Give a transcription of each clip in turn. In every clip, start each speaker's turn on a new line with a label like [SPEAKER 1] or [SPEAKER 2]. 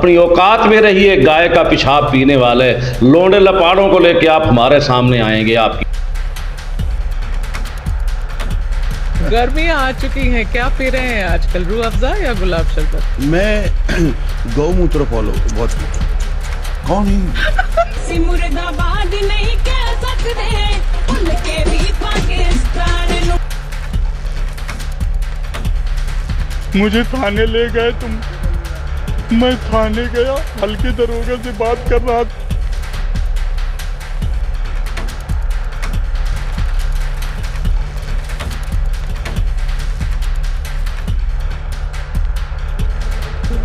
[SPEAKER 1] अपनी औकात में रहिए। गाय का पेशाब पीने वाले लोंडे लपाड़ों को लेके आप हमारे सामने आएंगे। आपकी
[SPEAKER 2] गर्मियाँ आ चुकी हैं, क्या पी रहे हैं आजकल, रूह अफ़ज़ा या गुलाब शरबत?
[SPEAKER 3] मैं गौमूत्र फॉलो बहुत पीता हूँ। कौन है
[SPEAKER 4] मुर्दाबाद नहीं कह सकते, उनके भी पाकिस्तान।
[SPEAKER 5] मुझे थाने ले गए तुम, मैं थाने गया, हल्के दरोगा से बात कर रहा था।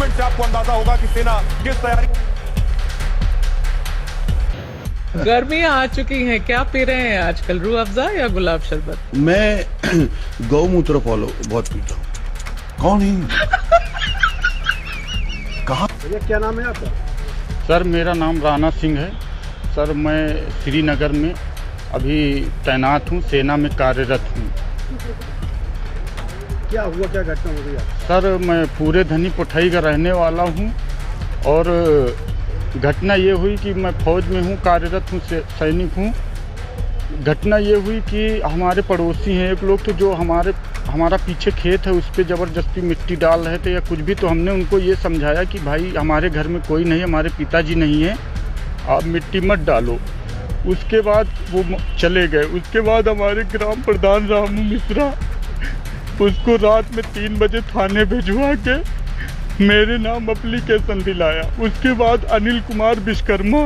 [SPEAKER 6] से आपको अंदाजा होगा कि सेना किस तैयारी।
[SPEAKER 2] गर्मियाँ आ चुकी हैं, क्या पी रहे हैं आजकल, रूह अफ़ज़ा या गुलाब शरबत?
[SPEAKER 3] मैं गौमूत्र फॉलो बहुत पीता हूँ। कौन है? कहाँ?
[SPEAKER 7] क्या नाम है आपका?
[SPEAKER 5] सर मेरा नाम राणा सिंह है। सर मैं श्रीनगर में अभी तैनात हूँ, सेना में कार्यरत हूँ।
[SPEAKER 7] क्या हुआ, क्या घटना हो गई आप?
[SPEAKER 5] सर मैं पूरे धनी पुठई का रहने वाला हूँ और घटना ये हुई कि मैं फौज में हूँ, कार्यरत हूँ, सैनिक हूँ। घटना ये हुई कि हमारे पड़ोसी हैं एक लोग, तो जो हमारा पीछे खेत है उस पर ज़बरदस्ती मिट्टी डाल रहे थे या कुछ भी। तो हमने उनको ये समझाया कि भाई हमारे घर में कोई नहीं, हमारे पिताजी नहीं हैं, आप मिट्टी मत डालो। उसके बाद वो चले गए। उसके बाद हमारे ग्राम प्रधान रामू मिश्रा उसको रात में 3 बजे थाने भिजवा के मेरे नाम एप्लीकेशन दिलाया। उसके बाद अनिल कुमार विश्वकर्मा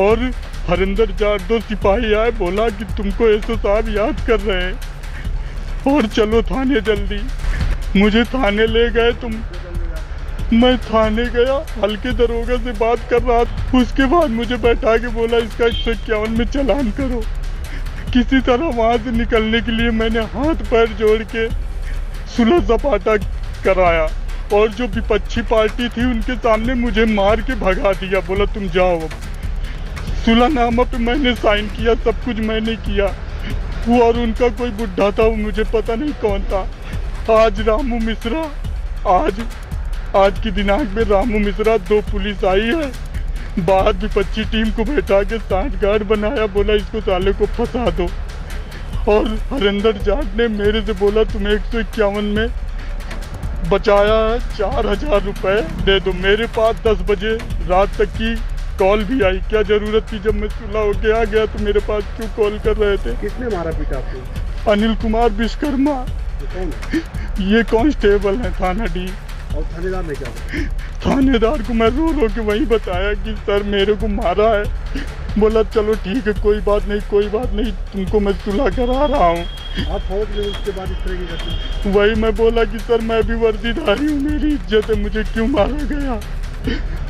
[SPEAKER 5] और हरिंदर जाट 2 सिपाही आए, बोला कि तुमको एसओ साहब याद कर रहे हैं और चलो थाने जल्दी। मुझे थाने ले गए तुम, मैं थाने गया, हल्के दरोगा से बात कर रहा था। उसके बाद मुझे बैठा के बोला इसका 151 में चालान करो। किसी तरह वहाँ से निकलने के लिए मैंने हाथ पैर जोड़ के सुलह सपाटा कराया और जो विपक्षी पार्टी थी उनके सामने मुझे मार के भगा दिया, बोला तुम जाओ। अब सुलहनामा पे मैंने साइन किया, सब कुछ मैंने किया। वो और उनका कोई बुढ़ा था, वो मुझे पता नहीं कौन था। आज रामू मिश्रा, आज की दिनांक में रामू मिश्रा 2 पुलिस आई है, बाहर विपक्षी टीम को बैठा के 60 गार्ड बनाया, बोला इसको साले को फंसा दो। और हरिंदर जाट ने मेरे से बोला तुम्हें 151 में बचाया है, 4000 रुपये दे दो। मेरे पास 10 बजे रात तक की कॉल भी आई। क्या ज़रूरत थी, जब मैं सुलह होके आ गया तो मेरे पास क्यों कॉल कर रहे थे?
[SPEAKER 7] किसने मारा पीटा आपको?
[SPEAKER 5] अनिल कुमार विश्वकर्मा, ये कांस्टेबल है थाना डी।
[SPEAKER 7] और थानेदार ने क्या बताया?
[SPEAKER 5] थानेदार को मैं रो रो के वही बताया कि सर मेरे को मारा है। बोला चलो ठीक है, कोई बात नहीं, तुमको मैं सुलह करा रहा हूँ।
[SPEAKER 7] आप फौज में उसके बाद इस तरह की घटना?
[SPEAKER 5] वही मैं बोला कि सर मैं भी वर्दीधारी हूँ, मेरी इज्जत है, मुझे क्यों मारा गया?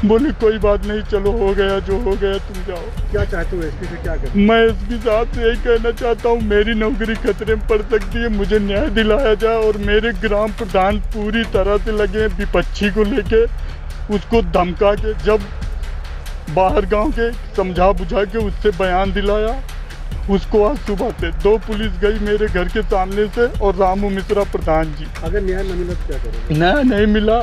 [SPEAKER 5] बोले कोई बात नहीं, चलो हो गया जो हो गया, तुम जाओ।
[SPEAKER 7] क्या चाहते हो एसपी से, क्या करें?
[SPEAKER 5] मैं एसपी साहब से यही कहना चाहता हूँ, मेरी नौकरी खतरे में पड़ सकती है, मुझे न्याय दिलाया जाए। और मेरे ग्राम प्रधान पूरी तरह से लगे विपक्षी को लेके, उसको धमका के, जब बाहर गांव के समझा बुझा के उससे बयान दिलाया। उसको आज सुबह से 2 पुलिस गई मेरे घर के सामने से और रामू मिश्रा प्रधान जी।
[SPEAKER 7] अगर न्याय न मिला तो क्या करोगे?
[SPEAKER 5] न्याय नहीं मिला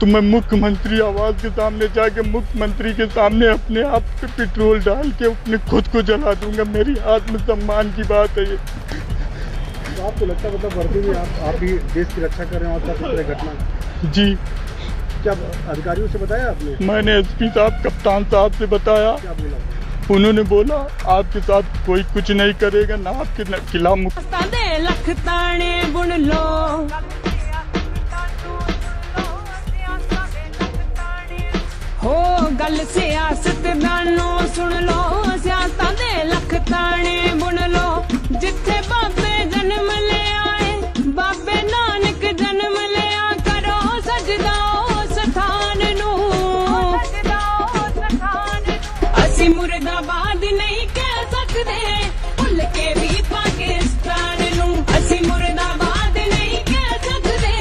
[SPEAKER 5] तो मैं मुख्यमंत्री आवास के सामने जाके मुख्यमंत्री के सामने अपने आप पे पेट्रोल डाल के अपने खुद को जला दूंगा। मेरी आत्मसम्मान की बात है ये।
[SPEAKER 7] तो आपको लगता है मतलब वर्दी में आप भी देश की रक्षा कर रहे हैं और साथ इस तरह घटना?
[SPEAKER 5] जी।
[SPEAKER 7] क्या अधिकारियों से बताया आपने?
[SPEAKER 5] मैंने एसपी साहब, कप्तान साहब से बताया।
[SPEAKER 7] क्या बोला?
[SPEAKER 5] उन्होंने बोला आपके साथ कोई कुछ नहीं करेगा, ना आपके खिलाफ
[SPEAKER 4] लख ताने बुन लो, हो गल सियासत दानो सुन लो, सियासत दे लख ताने बुन लो। जिथे बाबे जन्म ले आए, बाबे नानक जन्म लिया, करो सजदा उस स्थान नू। असी मुर्दाबाद नहीं कह सकते, भुल के भी पाकिस्तान नू। असी मुर्दाबाद नहीं कह सकते,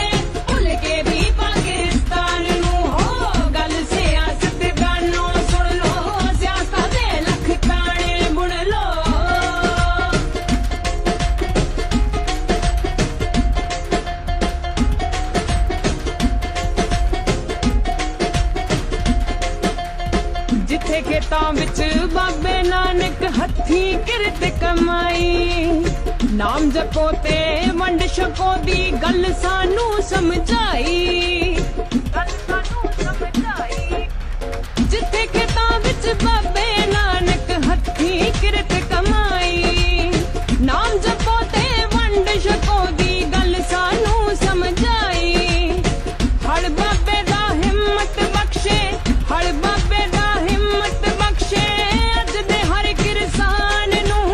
[SPEAKER 4] भुल के भी पाकिस्तान नू। हो गल सियासत दानो सुन लो, सियासत दे लख ताने बुन लो। ਜਿੱਥੇ ਖੇਤਾਂ ਵਿੱਚ ਬਾਬੇ ਨਾਨਕ ਹੱਥੀਂ ਕਿਰਤ ਕਮਾਈ ਨਾਮ ਜਪੋ ਤੇ ਵੰਡ ਛਕੋ ਦੀ ਗੱਲ ਸਾਨੂੰ ਸਮਝਾਈ ਜਿੱਥੇ ਖੇਤਾਂ ਵਿੱਚ ਬਾਬੇ ਨਾਨਕ ਹੱਥੀਂ ਕਿਰਤ ਕਮਾਈ ਨਾਮ ਜਪੋ ਤੇ ਵੰਡ ਛਕੋ ਦੀ ਗੱਲ ਸਾਨੂੰ ਸਮਝਾਈ ਹਰ ਬਾਬੇ ਦਾ ਹਿੰਮਤ ਬਖਸ਼ੇ ਹਰ ਬਾਬੇ ਦਾ ਹਿੰਮਤ ਬਖਸ਼ੇ ਅੱਜ ਦੇ ਹਰ ਕਿਰਸਾਨ ਨੂੰ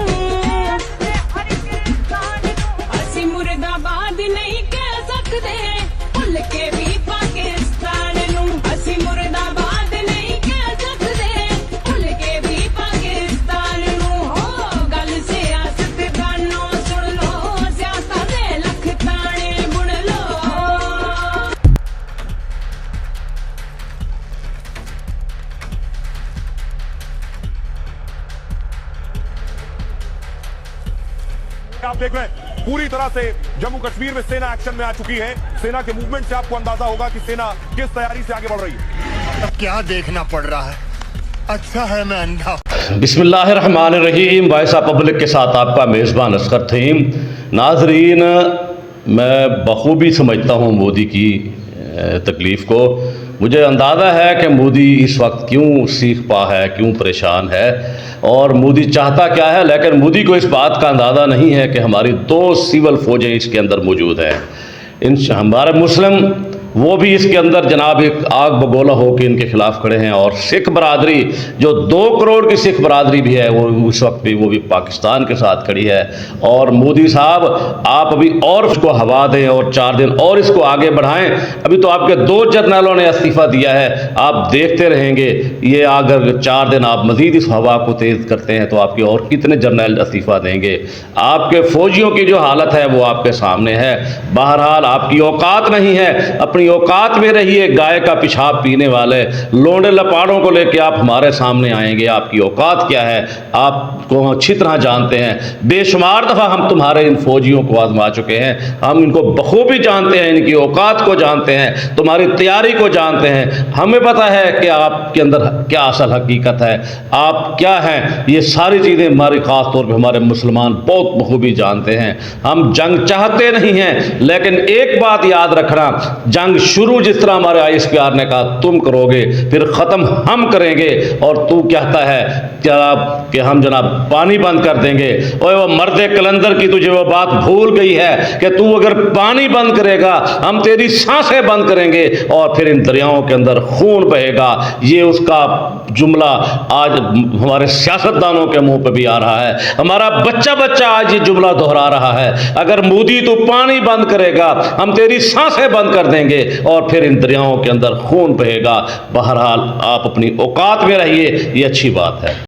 [SPEAKER 4] ਅਸੀਂ ਮੁਰਦਾਬਾਦ ਨਹੀਂ ਕਹਿ ਸਕਦੇ ਭੁੱਲ ਕੇ ਵੀ ਪਾਕਿਸਤਾਨ ਨੂੰ ਅਸੀਂ ਮੁਰਦਾਬਾਦ ਨਹੀਂ ਕਹਿ ਸਕਦੇ ਭੁੱਲ ਕੇ ਵੀ ਪਾਕਿਸਤਾਨ ਨੂੰ ਹੋ ਗੱਲ ਸਿਆਸਤਦਾਨੋਂ ਸੁਣ ਲੋ ਸਿਆਸਤਾਂ ਦੇ ਲੱਖ ਤਾਣੇ ਬੁਣ ਲੋ
[SPEAKER 6] आप देख रहे हैं पूरी तरह से जम्मू कश्मीर में सेना एक्शन में आ चुकी है। सेना के मूवमेंट से आपको अंदाजा होगा कि सेना किस तैयारी से आगे बढ़ रही है।
[SPEAKER 8] अब क्या देखना पड़ रहा है? अच्छा है मैं अंधा हूं।
[SPEAKER 1] बिस्मिल्लाहिर्रहमानिर्रहीम। वायसा पब्लिक के साथ आपका मेज़बान असगर थीम। नाजरीन, मैं बखूबी समझता हूँ मोदी की तकलीफ़ को। मुझे अंदाज़ा है कि मोदी इस वक्त क्यों सीख पा है, क्यों परेशान है और मोदी चाहता क्या है। लेकिन मोदी को इस बात का अंदाज़ा नहीं है कि हमारी 2 सिविल फ़ौजें इसके अंदर मौजूद हैं। इन हमारे मुस्लिम वो भी इसके अंदर जनाब एक आग बगोला होकर इनके ख़िलाफ़ खड़े हैं और सिख बरादरी जो 2 करोड़ की सिख बरादरी भी है वो उस वक्त भी वो भी पाकिस्तान के साथ खड़ी है। और मोदी साहब आप अभी और इसको हवा दें और 4 दिन और इसको आगे बढ़ाएं। अभी तो आपके 2 जर्नलों ने इस्तीफ़ा दिया है, आप देखते रहेंगे। ये अगर 4 दिन आप मज़ीद इस हवा को तेज़ करते हैं तो आपके और कितने जर्नल इस्तीफ़ा देंगे। आपके फ़ौजियों की जो हालत है वो आपके सामने है। बहरहाल आपकी औकात नहीं है, अपनी औकात में रहिए। गाय का पेशाब पीने वाले लोंडे लपाड़ों को लेकर आप हमारे सामने आएंगे। आपकी औकात क्या है आपको अच्छी तरह जानते हैं। बेशुमार दफ़ा हम तुम्हारे इन फौजियों को आजमा चुके हैं, हम इनको बखूबी जानते हैं, इनकी औकात को जानते हैं, तुम्हारी तैयारी को जानते हैं। हमें पता है कि आपके अंदर क्या असल हकीकत है, आप क्या हैं। ये सारी चीज़ें हमारे ख़ास तौर पर हमारे मुसलमान बहुत बखूबी जानते हैं। हम जंग चाहते नहीं हैं, लेकिन एक बात याद रखना, जंग शुरू जिस तरह हमारे ISPR ने कहा तुम करोगे, फिर ख़त्म हम करेंगे। और तू कहता है जनाब कि हम जनाब पानी बंद कर देंगे। और वो मर्दे कलंदर की तुझे वो बात भूल गई है कि तू अगर पानी बंद करेगा हम तेरी सांसें बंद करेंगे और फिर इन दरियाओं के अंदर खून बहेगा। ये उसका जुमला आज हमारे सियासतदानों के मुंह पे भी आ रहा है। हमारा बच्चा बच्चा आज ये जुमला दोहरा रहा है, अगर मोदी तू पानी बंद करेगा हम तेरी सांसें बंद कर देंगे और फिर इन दरियाओं के अंदर खून बहेगा। बहरहाल आप अपनी औकात में रहिए, ये अच्छी बात है।